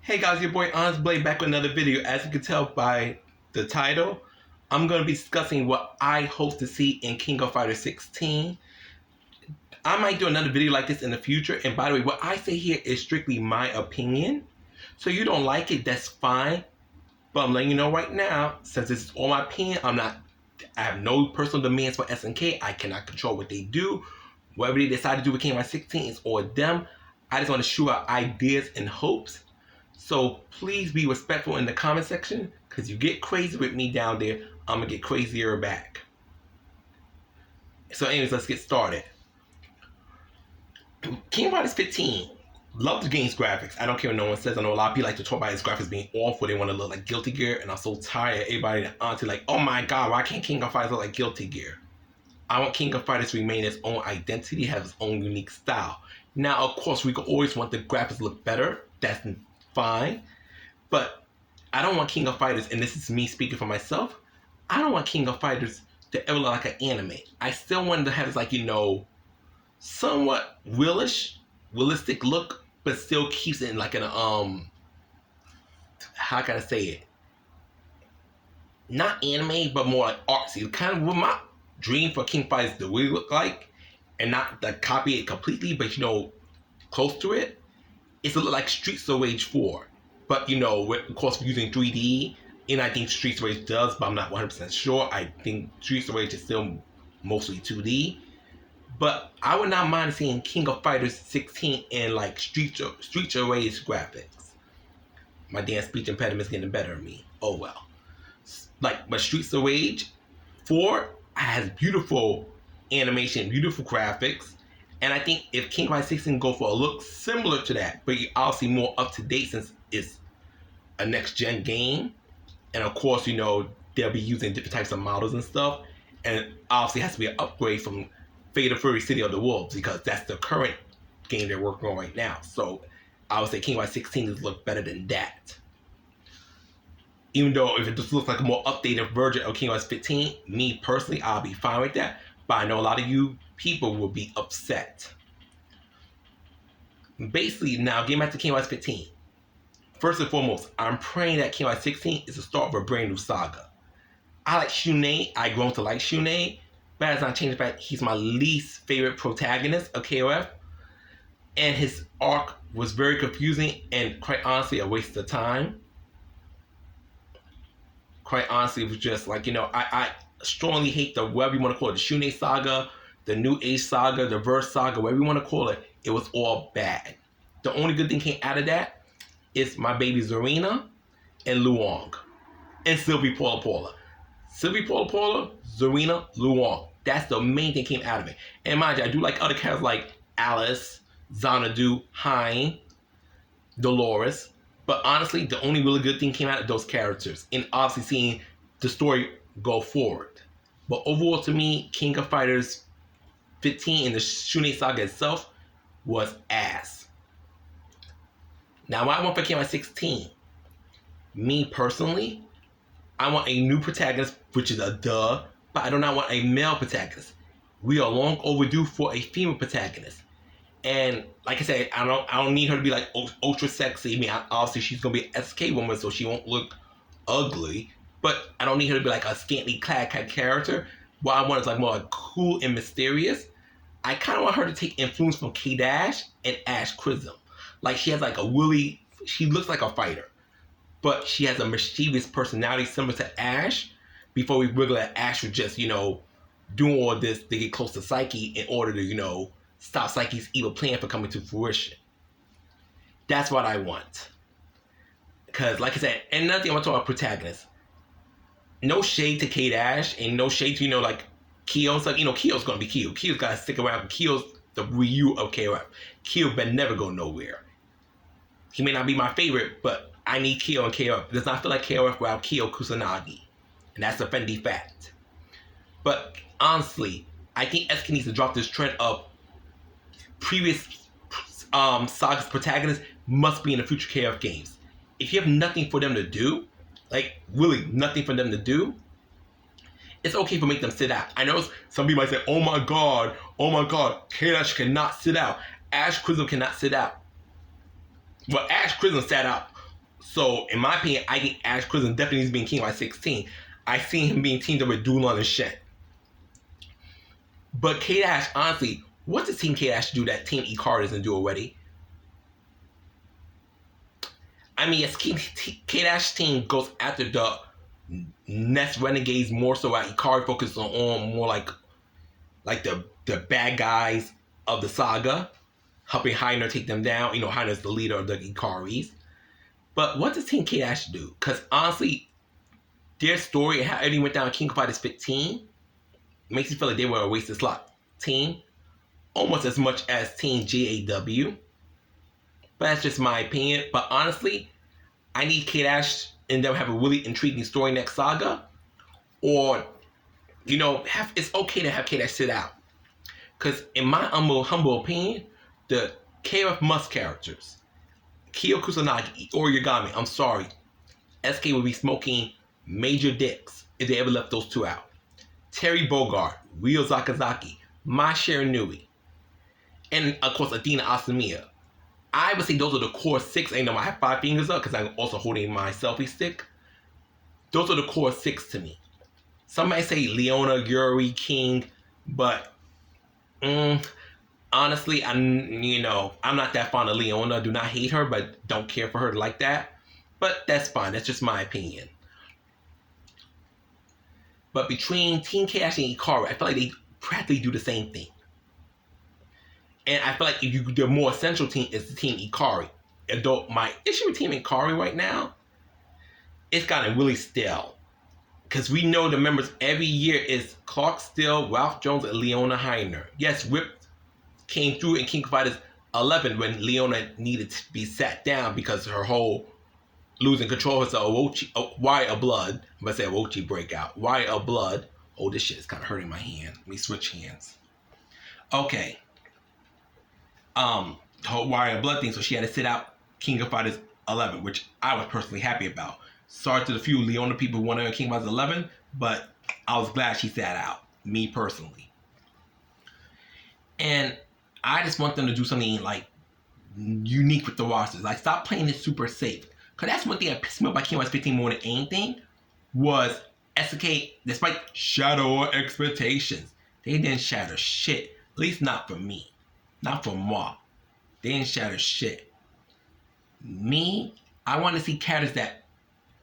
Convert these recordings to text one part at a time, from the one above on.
Hey guys, your boy Onyxe Blade back with another video. As you can tell by the title, I'm going to be discussing what I hope to see in King of Fighters 16. I might do another video like this in the future, and by the way, what I say here is strictly my opinion. So you don't like it, that's fine. But I'm letting you know right now, since this is all my opinion, I have no personal demands for SNK. I cannot control what they do. Whatever they decide to do with King of Fighters 16 is all them. I just want to shoot out ideas and hopes. So please be respectful in the comment section, because you get crazy with me down there, I'm going to get crazier back. So anyways, let's get started. King of Fighters 15. Love the game's graphics. I don't care what no one says. I know a lot of people like to talk about his graphics being awful. They want to look like Guilty Gear, and I'm so tired of everybody and auntie like, oh my god, why can't King of Fighters look like Guilty Gear? I want King of Fighters to remain its own identity, have its own unique style. Now, of course, we could always want the graphics to look better. That's fine. But I don't want King of Fighters, and this is me speaking for myself, I don't want King of Fighters to ever look like an anime. I still want to have this, like, you know, somewhat realistic look, but still keeps it in like an, how can I say it? Not anime, but more like artsy. Kind of what my dream for King of Fighters to really look like, and not to copy it completely, but, you know, close to it. It's a little like Streets of Rage 4. But, you know, of course, we're using 3D, and I think Streets of Rage does, but I'm not 100% sure. I think Streets of Rage is still mostly 2D. But I would not mind seeing King of Fighters 16 in, like, Streets of Rage graphics. My damn speech impediment's getting better than me. Oh, well. Like, but Streets of Rage 4 has beautiful animation, beautiful graphics. And I think if King of Fighters 16 go for a look similar to that, but obviously more up to date since it's a next gen game, and of course, you know, they'll be using different types of models and stuff, and obviously it has to be an upgrade from Fate of Fury City of the Wolves, because that's the current game they're working on right now. So I would say King of Fighters 16 does look better than that. Even though if it just looks like a more updated version of King of Fighters 15, me personally, I'll be fine with that. But I know a lot of you people will be upset. Basically, now getting back to King of Fighters 15. First and foremost, I'm praying that King of Fighters 16 is the start of a brand new saga. I like Shun'ei. I've grown to like Shun'ei. But that's not changing the fact he's my least favorite protagonist of KOF. And his arc was very confusing and, quite honestly, a waste of time. Quite honestly, it was just like, you know, I strongly hate the, whatever you want to call it, the Shun'ei saga, the New Age saga, the Verse saga, whatever you want to call it. It was all bad. The only good thing came out of that is my baby Zarina and Luong. And Sylvie Paula. Sylvie Paula, Zarina, Luong. That's the main thing came out of it. And mind you, I do like other characters like Alice, Xanadu, Hein, Dolores. But honestly, the only really good thing came out of those characters. And obviously seeing the story go forward. But overall, to me, King of Fighters 15 and the Shun'ei saga itself was ass. Now, what I want for King of Fighters 16, me personally, I want a new protagonist, which is a duh, but I do not want a male protagonist. We are long overdue for a female protagonist. And like I said, I don't need her to be like ultra sexy. I mean, obviously she's gonna be an SK woman, so she won't look ugly. But I don't need her to be like a scantily clad kind of character. What I want is like more like cool and mysterious. I kind of want her to take influence from K-Dash and Ash Chrism. Like, she has like a woolly, she looks like a fighter, but she has a mischievous personality similar to Ash. Before we wiggle at Ash was just, you know, doing all this to get close to Psyche in order to, you know, stop Psyche's evil plan from coming to fruition. That's what I want. Because, like I said, and another thing I want to talk about protagonists. No shade to K-Dash, and no shade to, you know, like, Kyo and stuff. You know, Kyo's gonna be Kyo. Kyo's gotta stick around. Kyo's the Ryu of KOF. Kyo better never go nowhere. He may not be my favorite, but I need Kyo and KOF. It does not feel like KOF without Kyo Kusanagi. And that's a Fendi fact. But honestly, I think SK needs to drop this trend of previous saga's protagonists must be in the future KOF games. If you have nothing for them to do, like really nothing for them to do, it's okay for make them sit out. I know some people might say, oh my god, K-Dash cannot sit out. Ash Chrism cannot sit out. Well, Ash Chrism sat out So, in my opinion, I think Ash Crimson definitely needs to be King by 16. I seen him being teamed up with Dulon and Shen. But K-Dash, honestly, what does Team K-Dash do that Team Ikari doesn't do already? I mean, yes, K-Dash team goes after the Nest Renegades more so, while Ikari focuses on more like the bad guys of the saga, helping Heiner take them down. You know, Heiner's the leader of the Ikaris. But what does Team K-Dash do? Because honestly, their story and how everything went down King of Fighters 15 makes me feel like they were a wasted slot team, almost as much as Team JAW. But that's just my opinion. But honestly, I need K-Dash and them have a really intriguing story next saga. Or, you know, it's okay to have K-Dash sit out. Because in my humble opinion, the KOF Must characters, Kyo Kusanagi or Yagami, I'm sorry, SK would be smoking major dicks if they ever left those two out. Terry Bogard, Ryo Zakazaki, Masahiro Nui, and of course Athena Asamiya. I would say those are the core 6. I know I have 5 fingers up because I'm also holding my selfie stick. Those are the core 6 to me. Some might say Leona, Yuri, King, but honestly, I'm not that fond of Leona. Do not hate her, but don't care for her like that. But that's fine. That's just my opinion. But between Team K-Dash and Ikari, I feel like they practically do the same thing. And I feel like the more essential team is the Team Ikari. And though my issue with Team Ikari right now, it's gotten really stale. Because we know the members every year is Clark Still, Ralph Jones, and Leona Heiner. Yes, Whip came through in King of Fighters 11 when Leona needed to be sat down because her whole losing control of her Wire of Blood. I'm going to say Owochi breakout. Wire of Blood. Oh, this shit is kind of hurting my hand. Let me switch hands. Okay. Whole Wire of Blood thing, so she had to sit out King of Fighters 11, which I was personally happy about. Sorry to the few Leona people who wanted her King of Fighters 11, but I was glad she sat out, me personally. And I just want them to do something like unique with the rosters. Like, stop playing it super safe. Because that's one thing that pissed me off by King of Fighters 15 more than anything, was SK, despite shadow expectations, they didn't shatter shit. At least not for me. Not for moi. They didn't shatter shit. Me, I want to see characters that...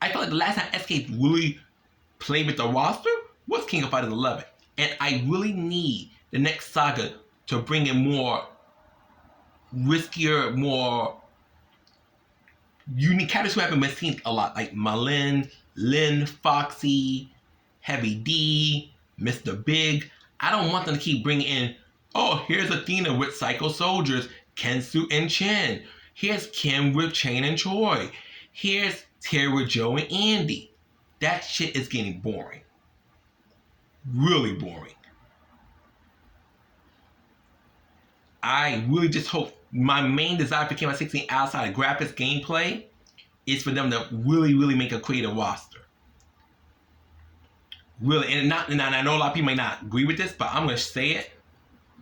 I feel like the last time SK really played with the roster was King of Fighters 11. And I really need the next saga to bring in more riskier, more unique characters who haven't been seen a lot. Like Malin, Lin, Foxy, Heavy D, Mr. Big. I don't want them to keep bringing in, oh, here's Athena with Psycho Soldiers, Kensu and Chen. Here's Kim with Chain and Choi. Here's Terry with Joe and Andy. That shit is getting boring. Really boring. I really just hope, my main desire for KOF16 outside of graphics gameplay is for them to really, really make a creative roster. Really, and I know a lot of people might not agree with this, but I'm going to say it.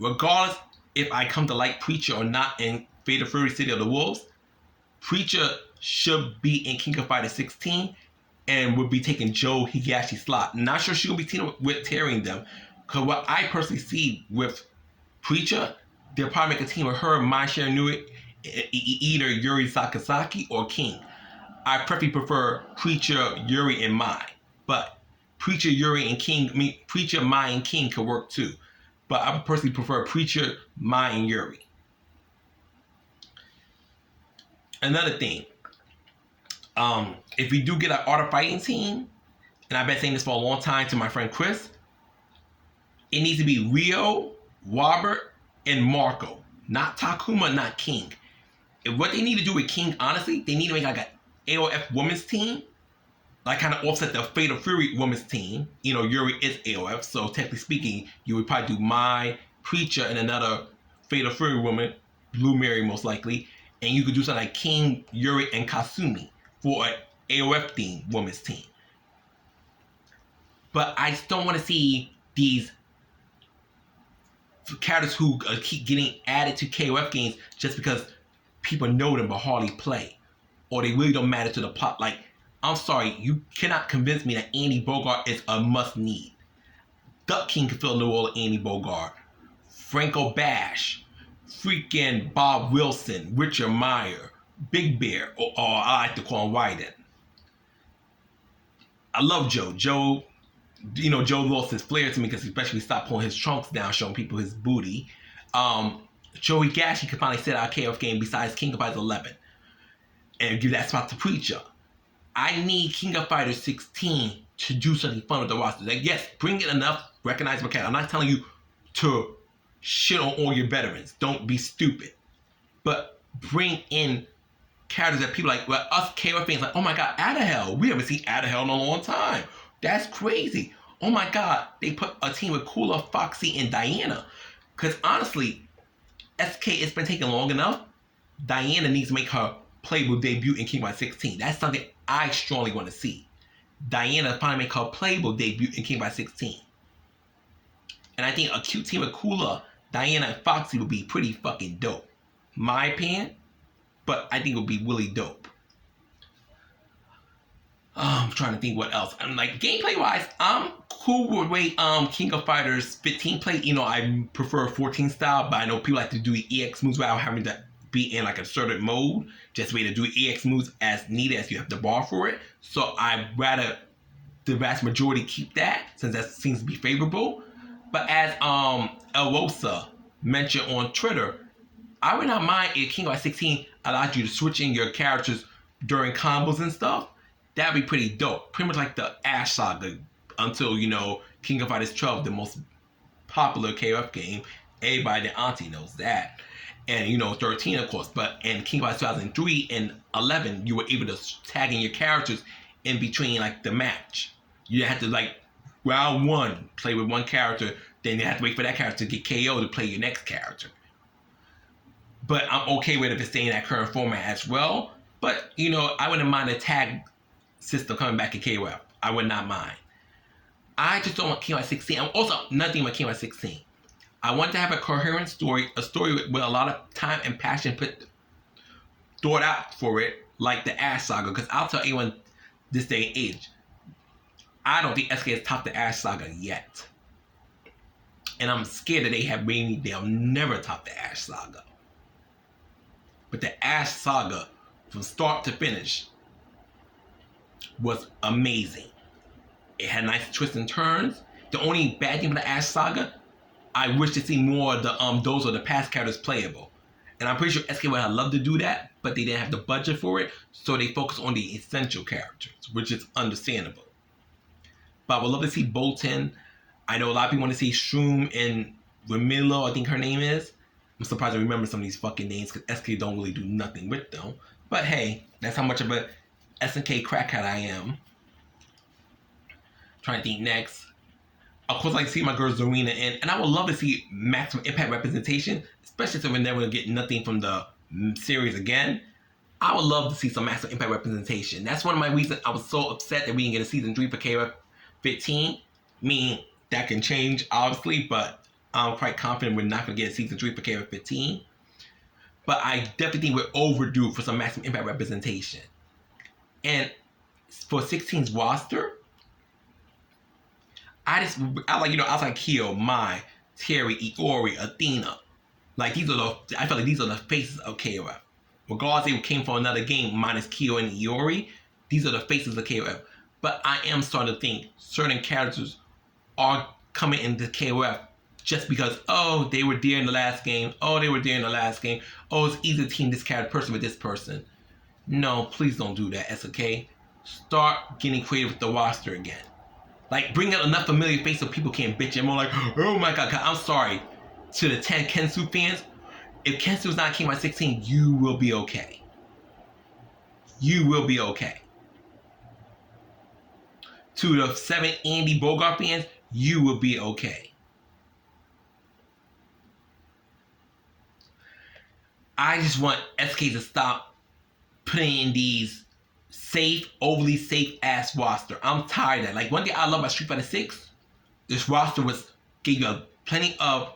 Regardless if I come to like Preacher or not in Fatal Fury City of the Wolves, Preacher should be in King of Fighters 16 and would be taking Joe Higashi's slot. Not sure she'll be teaming with Terry and them, because what I personally see with Preacher, they'll probably make a team with her, Masahiro Nui, either Yuri Sakazaki or King. I preferably prefer Preacher, Yuri, and Mai. But Preacher, Yuri, and King, Preacher, Mai, and King could work too. But I personally prefer Preacher, Mai, and Yuri. Another thing, if we do get an Art of Fighting team, and I've been saying this for a long time to my friend Chris, it needs to be Rio, Robert, and Marco. Not Takuma, not King. If what they need to do with King, honestly, they need to make like an AOF women's team. Like kind of offset the Fatal Fury women's team. You know, Yuri is AOF, so technically speaking, you would probably do Mai, Preacher, and another Fatal Fury woman, Blue Mary most likely. And you could do something like King, Yuri, and Kasumi for an AOF themed women's team. But I just don't want to see these characters who keep getting added to KOF games just because people know them but hardly play. or they really don't matter to the plot. Like, I'm sorry, you cannot convince me that Andy Bogart is a must-need. Duck King can fill the role of Andy Bogart. Franco Bash, freaking Bob Wilson, Richard Meyer, Big Bear, or I like to call him Wyden. I love Joe. Joe lost his flair to me because especially stopped pulling his trunks down, showing people his booty. Joey Gashi could finally set out a KOF game besides King of Fighters 11 and give that spot to Preacher. I need King of Fighters 16 to do something fun with the roster. Like, yes, bring in enough recognizable characters. I'm not telling you to shit on all your veterans. Don't be stupid. But bring in characters that people like, well, us KOF fans like, oh my God, Adahel. We haven't seen Adahel in a long time. That's crazy. Oh my God, they put a team with Cooler, Foxy, and Diana. Because honestly, SK, it's been taking long enough. Diana needs to make her playable debut in King of Fighters 16. That's something I strongly want to see. Diana finally make her playable debut in King of Fighters 16. And I think a cute team with Cooler, Diana, and Foxy would be pretty fucking dope. My opinion, but I think it would be really dope. I'm trying to think what else. I'm like, gameplay wise, I'm cool with the way King of Fighters 15 play. You know, I prefer 14 style, but I know people like to do EX moves without having to be in like a certain mode. Just way to do EX moves as needed as you have the bar for it. So I'd rather the vast majority keep that since that seems to be favorable. But as Elwosa mentioned on Twitter, I would not mind if King of Fighters 16 allowed you to switch in your characters during combos and stuff. That'd be pretty dope. Pretty much like the Ash Saga until, you know, King of Fighters 12, the most popular KOF game. Everybody, the auntie knows that. And, you know, 13, of course. But in King of Fighters 2003 and 11, you were able to tag in your characters in between, like, the match. You had to, like, round one, play with one character. Then you have to wait for that character to get KO to play your next character. But I'm okay with it if it's staying in that current format as well. But, you know, I wouldn't mind a tag system coming back in KOF. I would not mind. I just don't want King of Fighters 16. I'm also nothing with King of Fighters 16. I want to have a coherent story, a story with a lot of time and passion thought out for it, like the Ash Saga. Because I'll tell anyone this day and age, I don't think SK has topped the Ash Saga yet. And I'm scared that they'll never top the Ash Saga. But the Ash Saga, from start to finish, was amazing. It had nice twists and turns. The only bad thing about the Ash Saga, I wish to see more of those are the past characters playable. And I'm pretty sure SK would have loved to do that, but they didn't have the budget for it, so they focus on the essential characters, which is understandable. But I would love to see Bolton. I know a lot of people want to see Shroom and Ramilo, I think her name is. I'm surprised I remember some of these fucking names because SK don't really do nothing with them. But hey, that's how much of a SNK crackhead I am. Trying to think next. Of course, I see my girl Zarina in, and I would love to see maximum impact representation, especially since we're never going to get nothing from the series again. I would love to see some maximum impact representation. That's one of my reasons I was so upset that we didn't get a season 3 for KOF 15. Meaning that can change, obviously, but I'm quite confident we're not going to get a season 3 for KOF 15. But I definitely think we're overdue for some maximum impact representation. And for 16's roster, I like Kyo, Mai, Terry, Iori, Athena. Like I feel like these are the faces of KOF. Regardless, they came from another game minus Kyo and Iori. These are the faces of KOF. But I am starting to think certain characters are coming into KOF just because, oh, they were there in the last game. Oh, they were there in the last game. Oh, it's easy to team this person with this person. No, please don't do that, SK. Start getting creative with the roster again. Like, bring out enough familiar faces so people can't bitch and more like, oh my God, I'm sorry. To the 10 Kensu fans, if Kensu's not King by 16, you will be okay. You will be okay. To the 7 Andy Bogart fans, you will be okay. I just want SK to stop putting in these overly safe ass roster. I'm tired of that. Like, one thing I love about Street Fighter 6, this roster gave you plenty of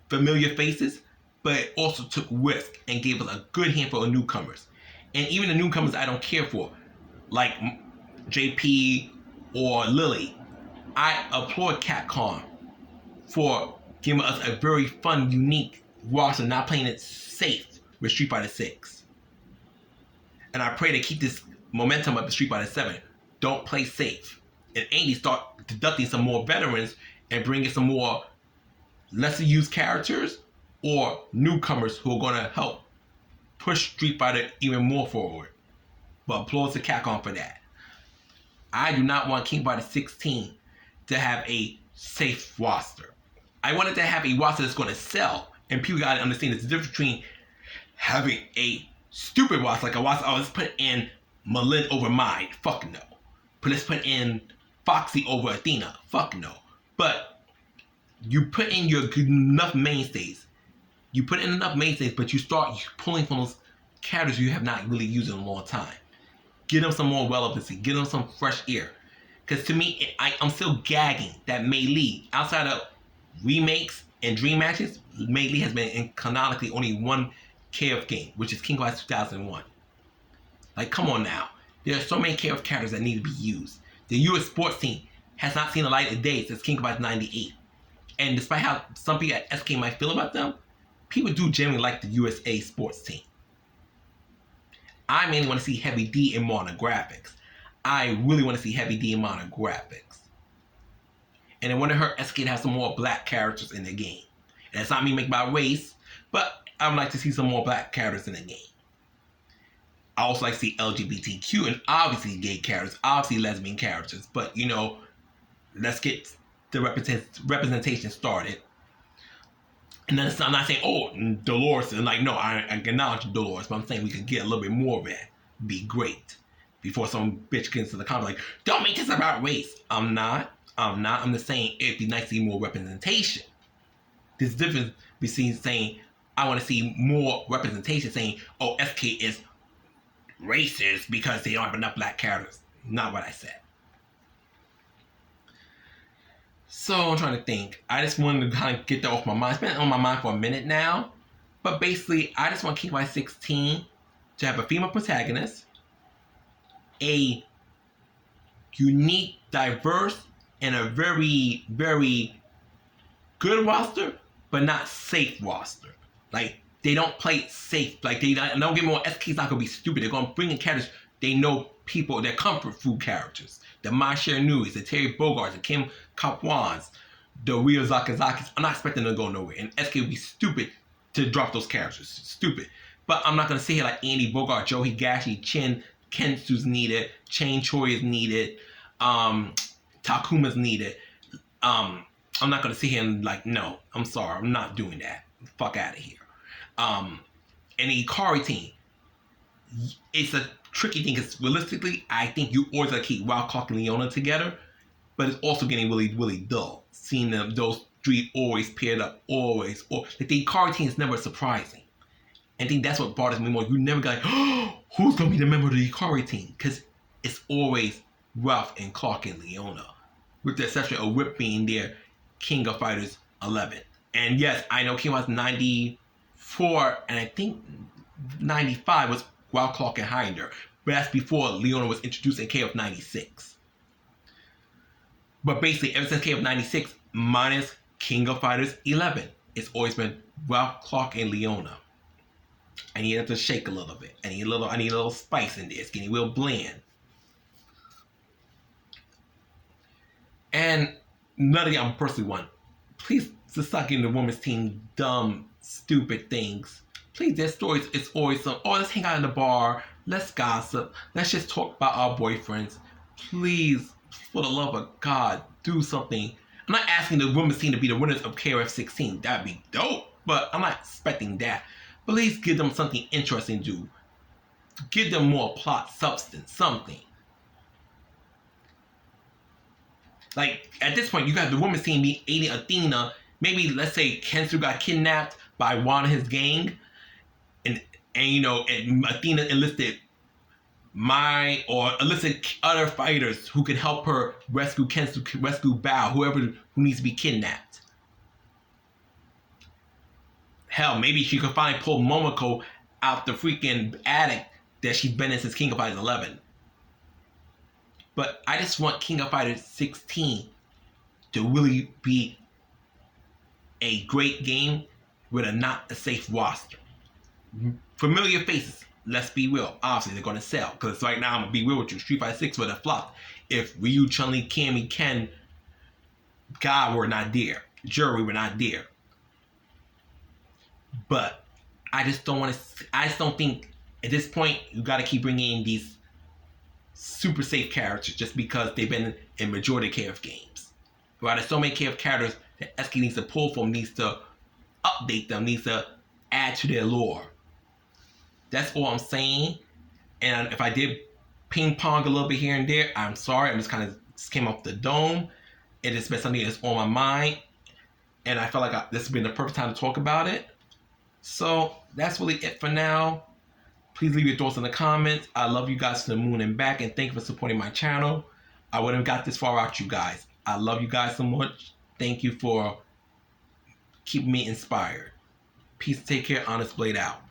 familiar faces, but it also took risk and gave us a good handful of newcomers. And even the newcomers I don't care for, like JP or Lily. I applaud Capcom for giving us a very fun, unique roster, not playing it safe with Street Fighter 6. And I pray to keep this momentum up in Street Fighter 7. Don't play safe. And Andy start deducting some more veterans and bringing some more lesser used characters or newcomers who are going to help push Street Fighter even more forward. But applause to Capcom for that. I do not want King Fighter 16 to have a safe roster. I wanted to have a roster that's going to sell. And people got to understand there's a difference between having a stupid roster, like a roster, oh, let's put in Malin over Mai. Fuck no. But let's put in Foxy over Athena. Fuck no. But you put in your good enough mainstays. You put in enough mainstays, but you start pulling from those characters you have not really used in a long time. Give them some more relevancy. Give them some fresh air. Because to me, I'm still gagging that Mei Li, outside of remakes and dream matches, Mei Li has been in canonically only one KOF game, which is King of Fighters 2001. Like, come on now. There are so many KOF characters that need to be used. The US sports team has not seen the light of day since King of Fighters 98. And despite how some people at SK might feel about them, people do generally like the USA sports team. I mainly want to see Heavy D in modern graphics. I really want to see Heavy D in modern graphics. And it wouldn't hurt SK to have some more black characters in the game. And it's not me making my race, but I would like to see some more black characters in the game. I also like to see LGBTQ and obviously gay characters, obviously lesbian characters. But, you know, let's get the representation started. And then I'm not saying, oh, Dolores. And like, no, I acknowledge Dolores, but I'm saying we could get a little bit more of that. Be great. Before some bitch gets into the comment like, don't make this about race. I'm not. I'm just saying it'd be nice to see more representation. There's a difference between saying, I want to see more representation, saying, oh, SK is racist because they don't have enough black characters. Not what I said. So I'm trying to think. I just wanted to kind of get that off my mind. It's been on my mind for a minute now. But basically, I just want King Fighter 16 to have a female protagonist, a unique, diverse, and a very, very good roster, but not safe roster. Like, they don't play it safe. Like, don't get me wrong, SK's not going to be stupid. They're going to bring in characters they know people, they're comfort food characters. The Masher News, the Terry Bogarts, the Kim Kapwans, the Ryo Zakazakis. I'm not expecting them to go nowhere. And SK would be stupid to drop those characters. Stupid. But I'm not going to sit here like Andy Bogart, Joe Higashi, Chin, Kensu's needed, Chain Choi is needed, Takuma's needed. I'm not going to sit here and like, no, I'm sorry, I'm not doing that. Fuck out of here. And the Ikari team, it's a tricky thing because realistically, I think you always gotta keep Wild Clock and Leona together, but it's also getting really, really dull. Seeing them, those three always paired up, always. Or like the Ikari team is never surprising. And I think that's what bothers me more. You never got, oh, who's gonna be the member of the Ikari team? Because it's always Ralph and Clark and Leona, with the exception of Whip being their King of Fighters 11. And yes, I know King of Fighters 94 and I think 95 was Wild Clock and Hinder, but that's before Leona was introduced in KOF96. But basically, ever since KOF96, minus King of Fighters 11, it's always been Wild Clock and Leona. I need it to shake a little bit. I need a little spice in there. It's getting real bland. And none of y'all personally want. Please just stop giving the women's team dumb, stupid things. Please, their stories, it's always some, oh, let's hang out in the bar, let's gossip, let's just talk about our boyfriends. Please, for the love of God, do something. I'm not asking the women's team to be the winners of KOF16. That'd be dope, but I'm not expecting that. But please give them something interesting to do. Give them more plot substance, something. Like, at this point, you got the women's team be aiding Athena. Maybe, let's say, Kensu got kidnapped by one of his gang. And you know, and Athena enlisted enlisted other fighters who could help her rescue Kensu, rescue Bao, whoever who needs to be kidnapped. Hell, maybe she could finally pull Momoko out the freaking attic that she's been in since King of Fighters 11. But I just want King of Fighters 16 to really be a great game with a not a safe roster. Familiar faces, let's be real. Obviously, they're going to sell. Because right now, I'm going to be real with you. Street Fighter 6 would have flopped if Ryu, Chun-Li, Cammy, Ken, God were not there. Jury were not there. But I just don't want to... I just don't think at this point, you got to keep bringing in these super safe characters just because they've been in majority of KF games. Right? There's so many KF characters that SK needs to pull from, needs to update them, needs to add to their lore. That's all I'm saying. And if I did ping pong a little bit here and there, I'm sorry. I just kind of came off the dome. It has been something that's on my mind. And I felt like this has been the perfect time to talk about it. So that's really it for now. Please leave your thoughts in the comments. I love you guys to the moon and back. And thank you for supporting my channel. I wouldn't have got this far without you guys. I love you guys so much. Thank you for keeping me inspired. Peace, take care, Honest Blade out.